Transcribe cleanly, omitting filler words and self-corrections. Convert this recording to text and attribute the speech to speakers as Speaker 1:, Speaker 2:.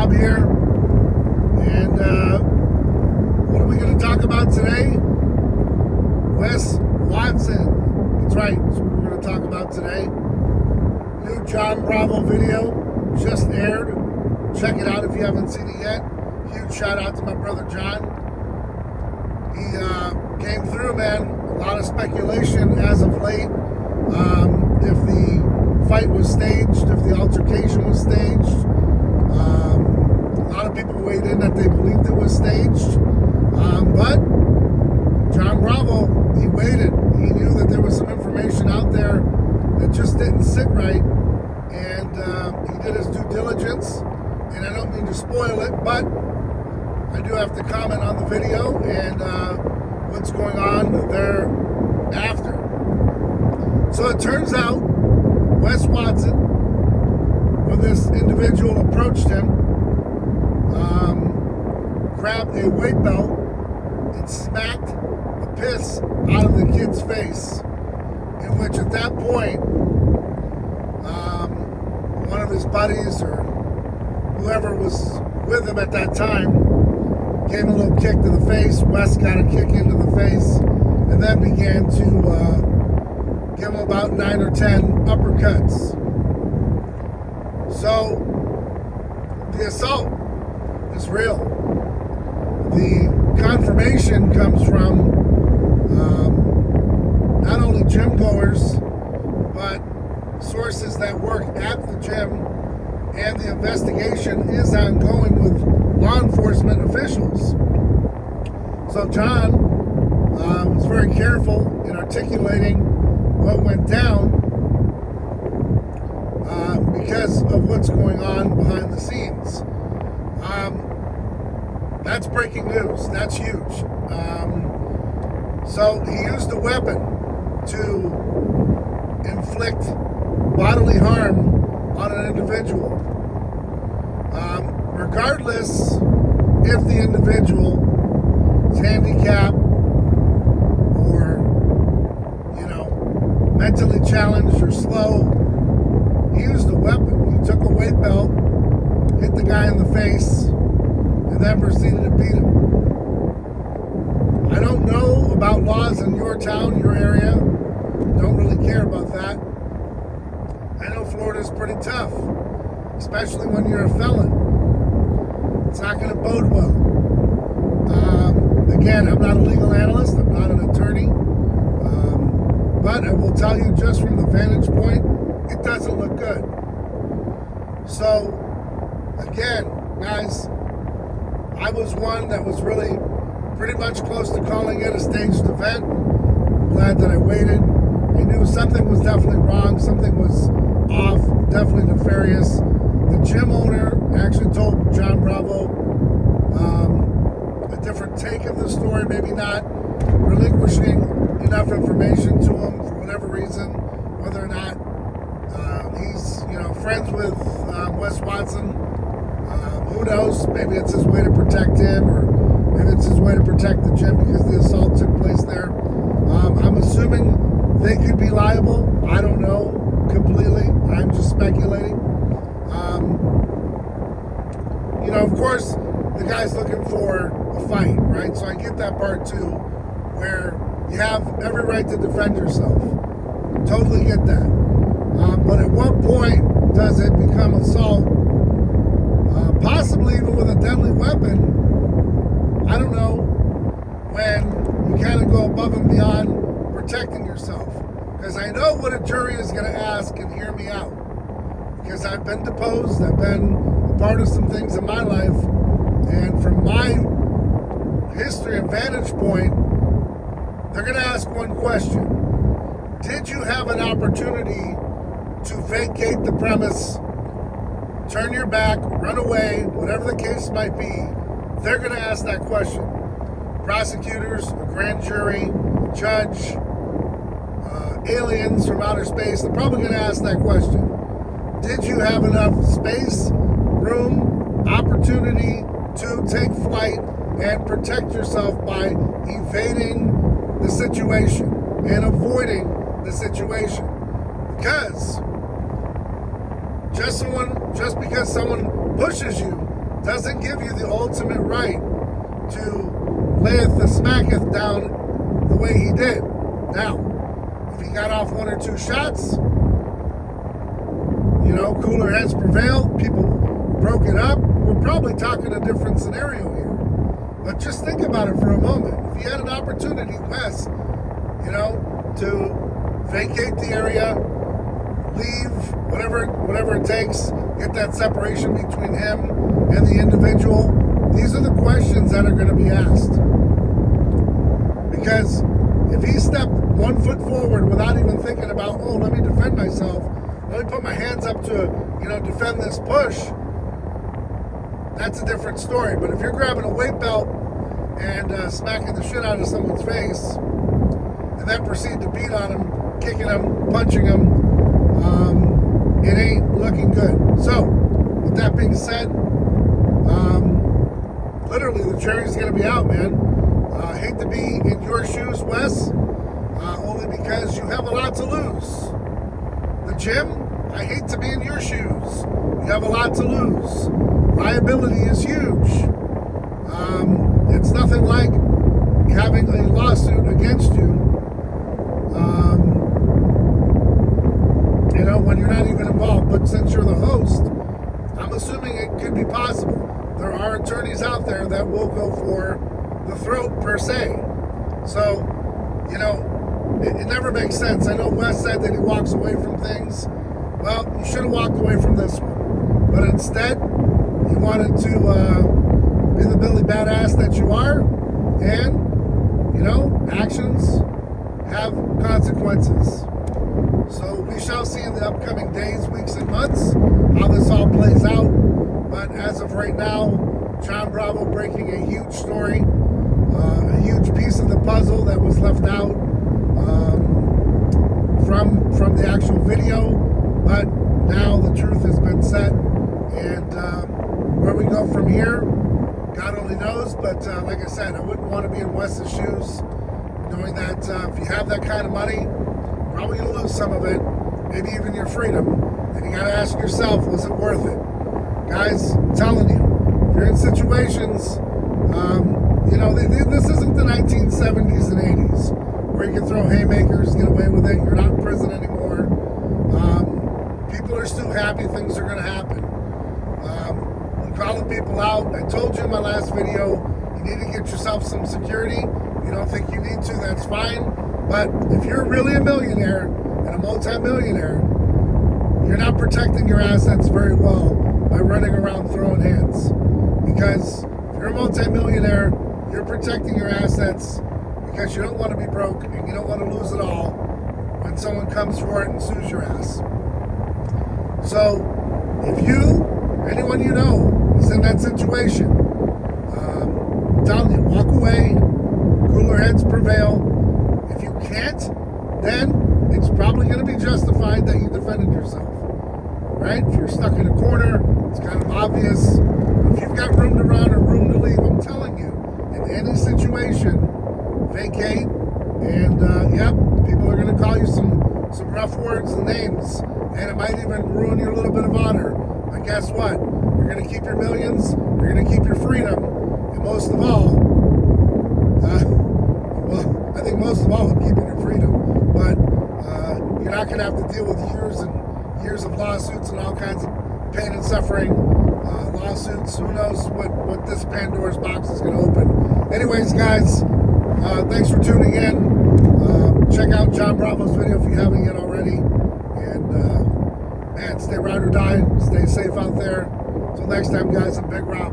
Speaker 1: Bob here, and what are we going to talk about today? Wes Watson. That's right, that's what we're going to talk about today. New John Bravo video just aired. Check it out if you haven't seen it yet. Huge shout out to my brother John. He came through, man. A lot of speculation as of late. If the fight was staged, if the altercation was staged. A lot of people weighed in that they believed it was staged. But John Bravo, he waited. He knew that there was some information out there that just didn't sit right. And he did his due diligence. And I don't mean to spoil it, but I do have to comment on the video and what's going on thereafter. So it turns out Wes Watson, when this individual approached him, grabbed a weight belt and smacked the piss out of the kid's face, in which at that point, one of his buddies or whoever was with him at that time gave him a little kick to the face. Wes got a kick into the face and then began to give him about 9 or 10 uppercuts. So the assault is real. The confirmation comes from not only gym goers, but sources that work at the gym, and the investigation is ongoing with law enforcement officials. So John was very careful in articulating what went down because of what's going on behind the scenes. That's breaking news. That's huge. So he used a weapon to inflict bodily harm on an individual. Regardless if the individual is handicapped or, mentally challenged or slow, he used a weapon. He took a weight belt, hit the guy in the face, and then proceeded to beat him. I don't know about laws in your town, your area. Don't really care about that. I know Florida's pretty tough, especially when you're a felon. It's not going to bode well. Again, I'm not a legal analyst. I'm not an attorney. But I will tell you, just from the vantage point, it doesn't look good. So, again, guys, I was one that was really pretty much close to calling it a staged event. I'm glad that I waited. I knew something was definitely wrong. Something was off, definitely nefarious. The gym owner actually told John Bravo a different take of the story, maybe not relinquishing enough information to him for whatever reason, whether or not he's friends with Wes Watson. Who knows? Maybe it's his way to protect him, or maybe it's his way to protect the gym because the assault took place there. I'm assuming they could be liable. I don't know completely. I'm just speculating. Of course, the guy's looking for a fight, right? So I get that part too, where you have every right to defend yourself. Totally get that. But at what point does it become assault? Possibly even with a deadly weapon. I don't know, when you kind of go above and beyond protecting yourself. Because I know what a jury is going to ask, and hear me out. Because I've been deposed, I've been a part of some things in my life, and from my history and vantage point, they're going to ask one question. Did you have an opportunity to vacate the premise, turn your back, run away, whatever the case might be? They're going to ask that question. Prosecutors, a grand jury, a judge, aliens from outer space, they're probably going to ask that question. Did you have enough space, room, opportunity to take flight and protect yourself by evading the situation and avoiding the situation? Because just because someone pushes you doesn't give you the ultimate right to layeth the smacketh down the way he did. Now, if he got off 1 or 2 shots, you know, cooler heads prevailed, people broke it up, we're probably talking a different scenario here. But just think about it for a moment. If you had an opportunity, Wes, you know, to vacate the area, leave, whatever it takes, get that separation between him and the individual, these are the questions that are going to be asked. Because if he stepped 1 foot forward without even thinking about, oh, let me defend myself, let me put my hands up to, you know, defend this push, that's a different story. But if you're grabbing a weight belt and smacking the shit out of someone's face, and then proceed to beat on him, kicking him, punching him, it ain't looking good. So, with that being said, literally the jury's going to be out, man. I hate to be in your shoes, Wes, only because you have a lot to lose. The gym, I hate to be in your shoes. You have a lot to lose. Liability is huge. It's nothing like having a lawsuit against you, you know, when you're not even involved. But since you're the host, I'm assuming it could be possible. There are attorneys out there that will go for the throat per se. So, you know, it never makes sense. I know Wes said that he walks away from things. Well, you should have walked away from this one. But instead, you wanted to be the Billy Badass that you are. And, you know, actions have consequences. So we shall see in the upcoming days, weeks, and months how this all plays out. But as of right now, John Bravo breaking a huge story, a huge piece of the puzzle that was left out from the actual video. But now the truth has been set, and where we go from here, God only knows. But like I said, I wouldn't want to be in Wes's shoes, knowing that if you have that kind of money, probably going to lose some of it, maybe even your freedom. And you got to ask yourself, was it worth it? Guys, I'm telling you, if you're in situations, you know, this isn't the 1970s and 80s where you can throw haymakers, get away with it, you're not in prison anymore. People are still happy things are going to happen. I'm calling people out. I told you in my last video, you need to get yourself some security. If you don't think you need to, that's fine. But if you're really a millionaire and a multi-millionaire, you're not protecting your assets very well by running around throwing hands. Because if you're a multi-millionaire, you're protecting your assets because you don't want to be broke and you don't want to lose it all when someone comes for it and sues your ass. So if you, anyone you know, is in that situation, I'm telling you, walk away, cooler heads prevail. If you can't, then it's probably going to be justified that you defended yourself, right? If you're stuck in a corner, it's kind of obvious. If you've got room to run or room to leave, I'm telling you, in any situation, vacate, and yep, people are going to call you some rough words and names, and it might even ruin your little bit of honor. But guess what? You're going to keep your millions, you're going to keep your freedom, and most of all, well, I think most of all, keeping your freedom, but you're not going to have to deal with years and years of lawsuits and all kinds of pain and suffering. Lawsuits, who knows what this Pandora's box is going to open. Anyways, guys, thanks for tuning in. Check out John Bravo's video if you haven't yet already. And, man, stay ride or die. Stay safe out there. Until next time, guys, I'm Big Rob.